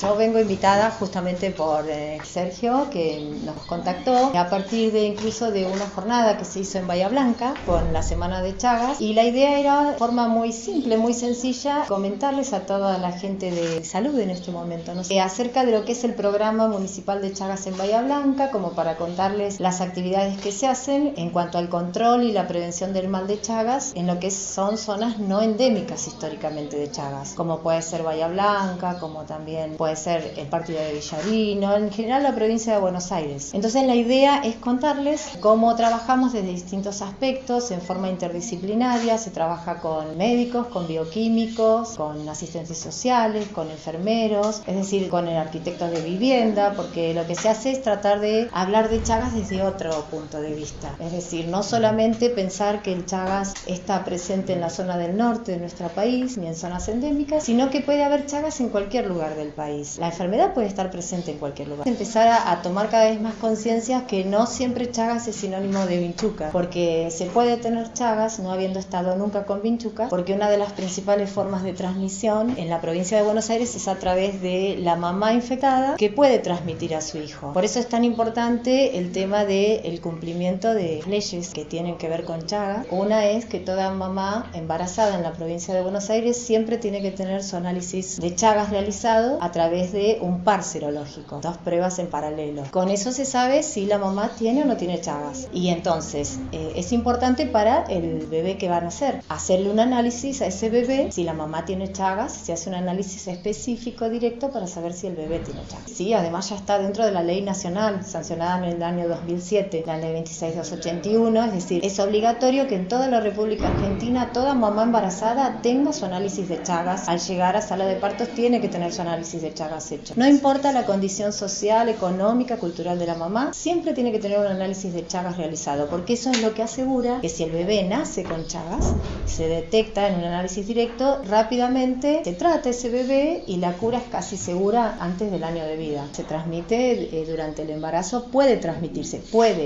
Yo vengo invitada justamente por Sergio, que nos contactó a partir de incluso de una jornada que se hizo en Bahía Blanca con la Semana de Chagas, y la idea era de forma muy simple, muy sencilla, comentarles a toda la gente de salud en este momento, ¿no? Acerca de lo que es el programa municipal de Chagas en Bahía Blanca, como para contarles las actividades que se hacen en cuanto al control y la prevención del mal de Chagas en lo que son zonas no endémicas históricamente de Chagas, como puede ser Bahía Blanca, como también puede ser el partido de Villarino, en general la provincia de Buenos Aires. Entonces la idea es contarles cómo trabajamos desde distintos aspectos en forma interdisciplinaria. Se trabaja con médicos, con bioquímicos, con asistentes sociales, con enfermeros, es decir, con arquitectos de vivienda, porque lo que se hace es tratar de hablar de Chagas desde otro punto de vista, es decir, no solamente pensar que el Chagas está presente en la zona del norte de nuestro país ni en zonas endémicas, sino que puede haber Chagas en cualquier lugar del país. La enfermedad puede estar presente en cualquier lugar. Empezar a tomar cada vez más conciencia que no siempre Chagas es sinónimo de vinchuca, porque se puede tener Chagas no habiendo estado nunca con vinchuca, porque una de las principales formas de transmisión en la provincia de Buenos Aires es a través de la mamá infectada, que puede transmitir a su hijo. Por eso es tan importante el tema del cumplimiento de leyes que tienen que ver con Chagas. Una es que toda mamá embarazada en la provincia de Buenos Aires siempre tiene que tener su análisis de Chagas realizado a través de un par serológico, 2 pruebas en paralelo. Con eso se sabe si la mamá tiene o no tiene Chagas. Y entonces es importante para el bebé que van a nacer hacerle un análisis a ese bebé. Si la mamá tiene Chagas, se hace un análisis específico directo para saber si el bebé tiene Chagas. Sí, además ya está dentro de la ley nacional sancionada en el año 2007, la ley 26281, es decir, es obligatorio que en toda la República Argentina toda mamá embarazada tenga su análisis de Chagas. Al llegar a sala de partos tiene que tener su análisis de Chagas hecho. No importa la condición social, económica, cultural de la mamá, siempre tiene que tener un análisis de Chagas realizado, porque eso es lo que asegura que si el bebé nace con Chagas, se detecta en un análisis directo, rápidamente se trata ese bebé y la cura es casi segura antes del año de vida. Se transmite durante el embarazo, puede transmitirse,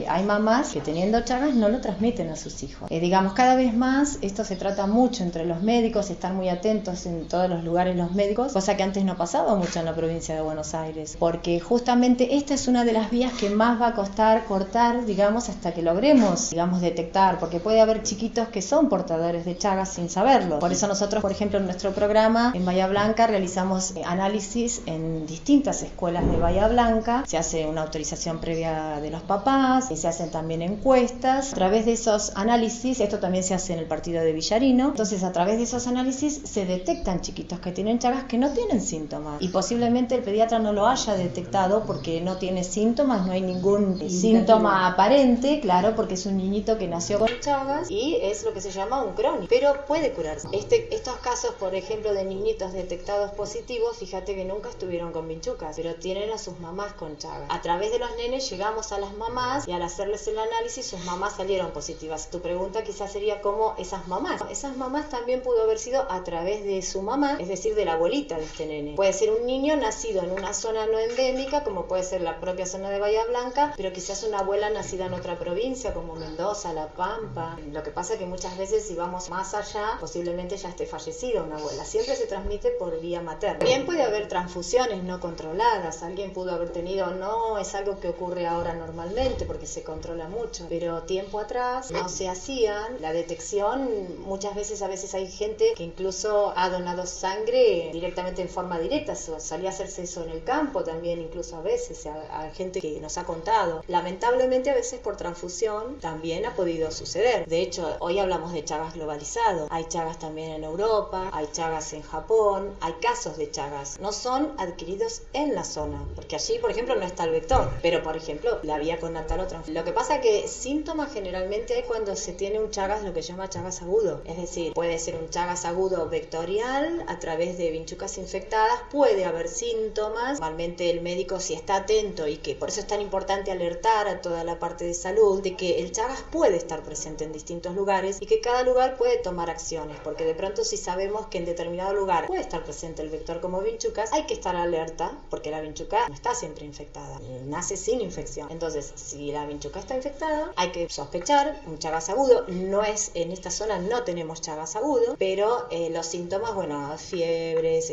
hay mamás que teniendo Chagas no lo transmiten a sus hijos. Digamos, cada vez más esto se trata mucho entre los médicos, están muy atentos en todos los lugares los médicos, cosa que antes no pasaba mucho en la provincia de Buenos Aires, porque justamente esta es una de las vías que más va a costar cortar, digamos, hasta que logremos, digamos, detectar, porque puede haber chiquitos que son portadores de Chagas sin saberlo. Por eso nosotros, por ejemplo, en nuestro programa en Bahía Blanca realizamos análisis en distintas escuelas de Bahía Blanca, se hace una autorización previa de los papás, se hacen también encuestas. A través de esos análisis, esto también se hace en el partido de Villarino, entonces a través de esos análisis se detectan chiquitos que tienen Chagas que no tienen síntomas, y posiblemente el pediatra no lo haya detectado porque no tiene síntomas, no hay ningún síntoma aparente, claro, porque es un niñito que nació con Chagas y es lo que se llama un crónico, pero puede curarse. Estos casos, por ejemplo, de niñitos detectados positivos, fíjate que nunca estuvieron con vinchucas, pero tienen a sus mamás con Chagas. A través de los nenes llegamos a las mamás y al hacerles el análisis sus mamás salieron positivas. Tu pregunta quizás sería cómo esas mamás también pudo haber sido a través de su mamá, es decir, de la abuelita de este nene. Puede ser un niño nacido en una zona no endémica, como puede ser la propia zona de Bahía Blanca, pero quizás una abuela nacida en otra provincia como Mendoza, La Pampa. Lo que pasa es que muchas veces si vamos más allá, posiblemente ya esté fallecida una abuela. Siempre se transmite por vía materna. También puede haber transfusiones no controladas. Alguien pudo haber tenido, no es algo que ocurre ahora normalmente porque se controla mucho, pero tiempo atrás no se hacían. La detección, muchas veces, a veces hay gente que incluso ha donado sangre directamente en forma directa. Solía hacerse eso en el campo también, incluso a veces, a gente que nos ha contado. Lamentablemente a veces por transfusión también ha podido suceder. De hecho, hoy hablamos de Chagas globalizado. Hay Chagas también en Europa, hay Chagas en Japón, hay casos de Chagas. No son adquiridos en la zona, porque allí, por ejemplo, no está el vector, pero, por ejemplo, la vía connatal o transfusión. Lo que pasa es que síntomas generalmente hay cuando se tiene un Chagas, lo que se llama Chagas agudo. Es decir, puede ser un Chagas agudo vectorial a través de vinchucas infectadas, puede haber síntomas. Normalmente el médico, si está atento, y que por eso es tan importante alertar a toda la parte de salud de que el Chagas puede estar presente en distintos lugares y que cada lugar puede tomar acciones, porque de pronto si sabemos que en determinado lugar puede estar presente el vector como vinchucas, hay que estar alerta, porque la vinchuca no está siempre infectada, nace sin infección. Entonces, si la vinchuca está infectada, hay que sospechar un Chagas agudo. No es, en esta zona no tenemos Chagas agudo, pero los síntomas, bueno, fiebres,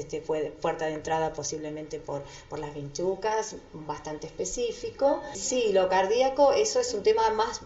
puerta de entrada posiblemente por las vinchucas, bastante específico. Sí, lo cardíaco, eso es un tema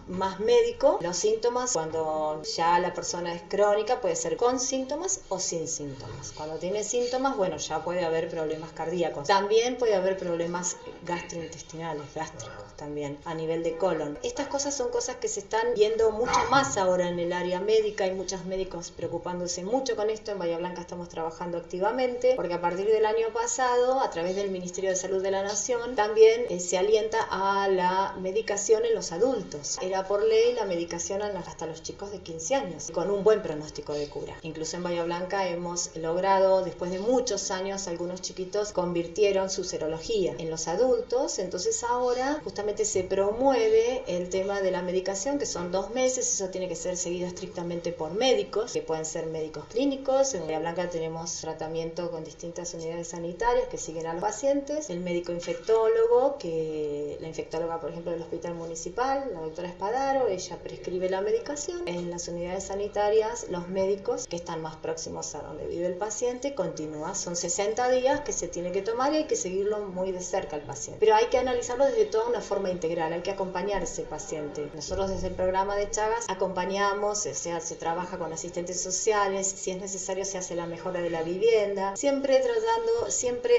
más médico. Los síntomas, cuando ya la persona es crónica, puede ser con síntomas o sin síntomas. Cuando tiene síntomas, bueno, ya puede haber problemas cardíacos. También puede haber problemas gastrointestinales, gástricos también, a nivel de colon. Estas cosas son cosas que se están viendo mucho más ahora en el área médica. Hay muchos médicos preocupándose mucho con esto. En Bahía Blanca estamos trabajando activamente, porque a partir del año pasado, a través del Ministerio de Salud de la Nación, también se alienta a la medicación en los adultos. Era por ley la medicación hasta los chicos de 15 años, con un buen pronóstico de cura. Incluso en Bahía Blanca hemos logrado, después de muchos años, algunos chiquitos convirtieron su serología en los adultos. Entonces ahora justamente se promueve el tema de la medicación, que son 2 meses. Eso tiene que ser seguido estrictamente por médicos, que pueden ser médicos clínicos. En Bahía Blanca tenemos tratamiento con distintas unidades sanitarias que siguen a los pacientes. El médico infectólogo, que la infectóloga, por ejemplo, del Hospital Municipal, la doctora Espadaro, ella prescribe la medicación. En las unidades sanitarias, los médicos que están más próximos a donde vive el paciente continúan. Son 60 días que se tiene que tomar y hay que seguirlo muy de cerca al paciente. Pero hay que analizarlo desde toda una forma integral, hay que acompañar a ese paciente. Nosotros desde el programa de Chagas acompañamos, o sea, se trabaja con asistentes sociales, si es necesario se hace la mejora de la vivienda, siempre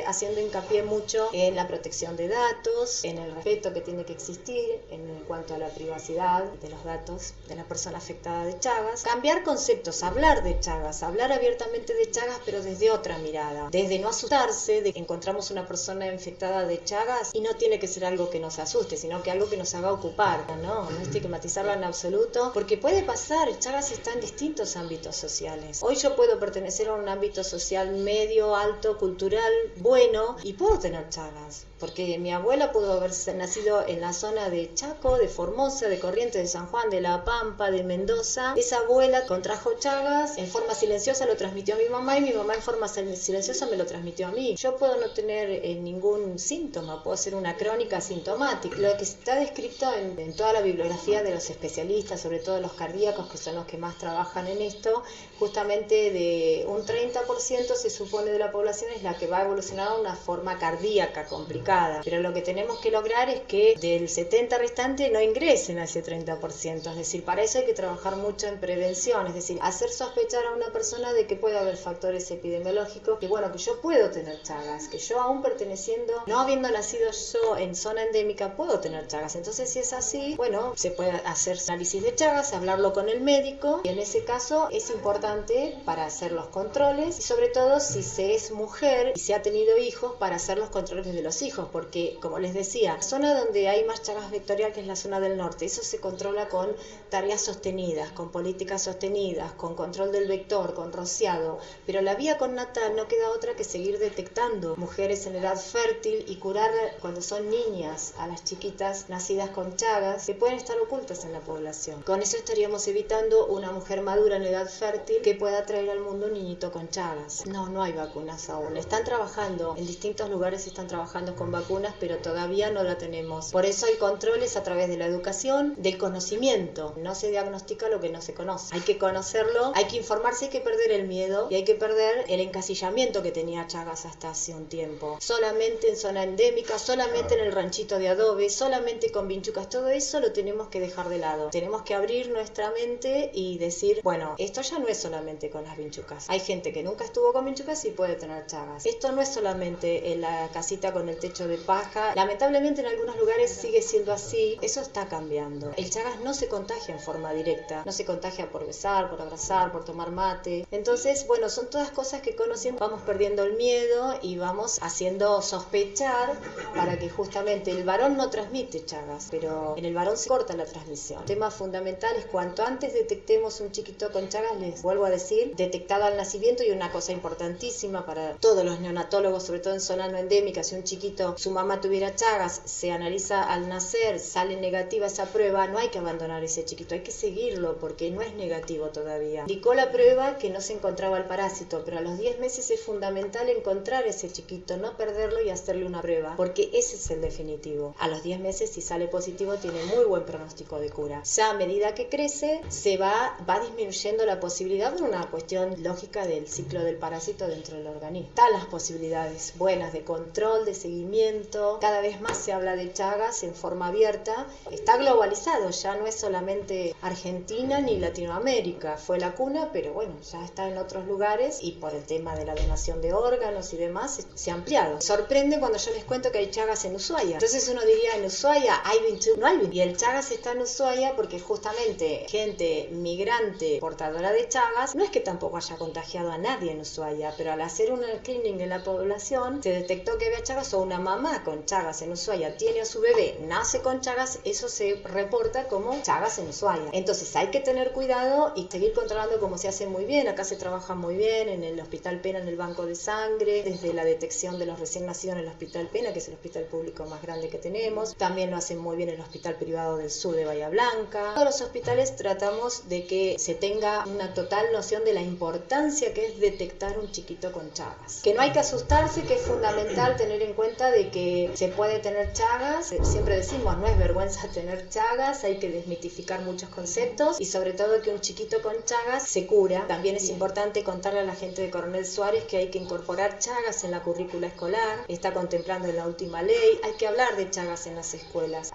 haciendo hincapié mucho en la protección de datos, en el respeto que tiene que existir en cuanto a la privacidad de los datos de la persona afectada de Chagas. Cambiar conceptos, hablar de Chagas, hablar abiertamente de Chagas, pero desde otra mirada, desde no asustarse de que encontramos una persona infectada de Chagas y no tiene que ser algo que nos asuste, sino que algo que nos haga ocupar, no estigmatizarlo en absoluto, porque puede pasar. Chagas está en distintos ámbitos sociales. Hoy yo puedo pertenecer a un ámbito social medio, alto, cultural, bueno, y puedo tener Chagas, porque mi abuela pudo haber nacido en la zona de Chaco, de Formosa, de Corrientes, de San Juan, de La Pampa, de Mendoza. Esa abuela contrajo Chagas, en forma silenciosa lo transmitió a mi mamá y mi mamá en forma silenciosa me lo transmitió a mí. Yo puedo no tener ningún síntoma, puedo ser una crónica asintomática. Lo que está descrito en toda la bibliografía de los especialistas, sobre todo los cardíacos, que son los que más trabajan en esto, justamente de un 30% se supone de la población es la que va a evolucionar a una forma cardíaca complicada, pero lo que tenemos que lograr es que del 70% restante no ingresen a ese 30%, es decir, para eso hay que trabajar mucho en prevención, es decir, hacer sospechar a una persona de que puede haber factores epidemiológicos, que bueno, que yo puedo tener Chagas, que yo aún perteneciendo, no habiendo nacido yo en zona endémica, puedo tener Chagas. Entonces si es así, bueno, se puede hacer análisis de Chagas, hablarlo con el médico, y en ese caso es importante para hacer los controles, y sobre todo si se es mujer y se ha tenido hijos, para hacer los controles de los hijos, porque como les decía, la zona donde hay más Chagas vectorial, que es la zona del norte, eso se controla con tareas sostenidas, con políticas sostenidas, con control del vector, con rociado, pero la vía connatal no queda otra que seguir detectando mujeres en edad fértil y curar cuando son niñas a las chiquitas nacidas con Chagas que pueden estar ocultas en la población. Con eso estaríamos evitando una mujer madura en edad fértil que pueda traer al mundo un niñito con Chagas. No hay vacunas aún. Están trabajando, en distintos lugares están trabajando con vacunas, pero todavía no la tenemos. Por eso hay controles a través de la educación, del conocimiento. No se diagnostica lo que no se conoce. Hay que conocerlo, hay que informarse, hay que perder el miedo y hay que perder el encasillamiento que tenía Chagas hasta hace un tiempo. Solamente en zona endémica, solamente en el ranchito de adobe, solamente con vinchucas, todo eso lo tenemos que dejar de lado. Tenemos que abrir nuestra mente y decir, bueno, esto ya no es solamente con las vinchucas. Hay gente que nunca estuvo con vinchucas y puede tener Chagas. Esto no es solamente en la casita con el techo de paja. Lamentablemente en algunos lugares sigue siendo así. Eso está cambiando. El Chagas no se contagia en forma directa. No se contagia por besar, por abrazar, por tomar mate. Entonces, bueno, son todas cosas que conociendo vamos perdiendo el miedo y vamos haciendo sospechar para que justamente el varón no transmite Chagas, pero en el varón se corta la transmisión. El tema fundamental es cuanto antes detectemos un chiquito con Chagas, les vuelvo a decir, detectado al nacimiento, y una cosa importantísima para todos los neonatólogos, sobre todo en zona no endémica, si un chiquito, su mamá tuviera Chagas, se analiza al nacer, sale negativa esa prueba, no hay que abandonar ese chiquito, hay que seguirlo porque no es negativo todavía. Indicó la prueba que no se encontraba el parásito, pero a los 10 meses es fundamental encontrar ese chiquito, no perderlo y hacerle una prueba, porque ese es el definitivo. A los 10 meses, si sale positivo, tiene muy buen pronóstico de cura. Ya a medida que crece, se va disminuyendo la posibilidad por una cuestión lógica del ciclo del parásito dentro del organismo. Están las posibilidades posibilidades buenas de control, de seguimiento. Cada vez más se habla de Chagas en forma abierta. Está globalizado, ya no es solamente Argentina ni Latinoamérica. Fue la cuna, pero bueno, ya está en otros lugares y por el tema de la donación de órganos y demás se ha ampliado. Sorprende cuando yo les cuento que hay Chagas en Ushuaia. Entonces uno diría, en Ushuaia hay 21, no hay 20. Y el Chagas está en Ushuaia porque justamente gente migrante portadora de Chagas no es que tampoco haya contagiado a nadie en Ushuaia, pero al hacer un screening en la población se detectó que había Chagas, o una mamá con Chagas en Ushuaia tiene a su bebé, nace con Chagas, eso se reporta como Chagas en Ushuaia. Entonces hay que tener cuidado y seguir controlando, como se hace muy bien. Acá se trabaja muy bien en el Hospital Pena, en el banco de sangre, desde la detección de los recién nacidos en el Hospital Pena, que es el hospital público más grande que tenemos. También lo hacen muy bien el Hospital Privado del Sur de Bahía Blanca. Todos los hospitales tratamos de que se tenga una total noción de la importancia que es detectar un chiquito con Chagas. Que no hay que asustarse, que es fundamental tener en cuenta de que se puede tener Chagas. Siempre decimos, no es vergüenza tener Chagas, hay que desmitificar muchos conceptos y sobre todo que un chiquito con Chagas se cura. También es importante contarle a la gente de Coronel Suárez que hay que incorporar Chagas en la currícula escolar, está contemplando en la última ley. Hay que hablar de Chagas en las escuelas,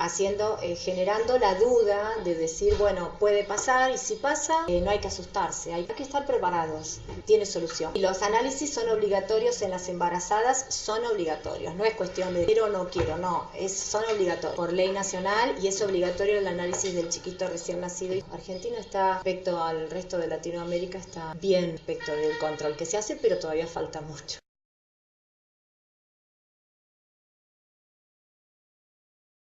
generando la duda de decir, bueno, puede pasar, y si pasa, no hay que asustarse, hay que estar preparados, tiene solución. Y los análisis son obligatorios en las embarazadas, son obligatorios, no es cuestión de quiero o no quiero, no, son obligatorios por ley nacional, y es obligatorio el análisis del chiquito recién nacido. Argentina está, respecto al resto de Latinoamérica, está bien respecto del control que se hace, pero todavía falta mucho.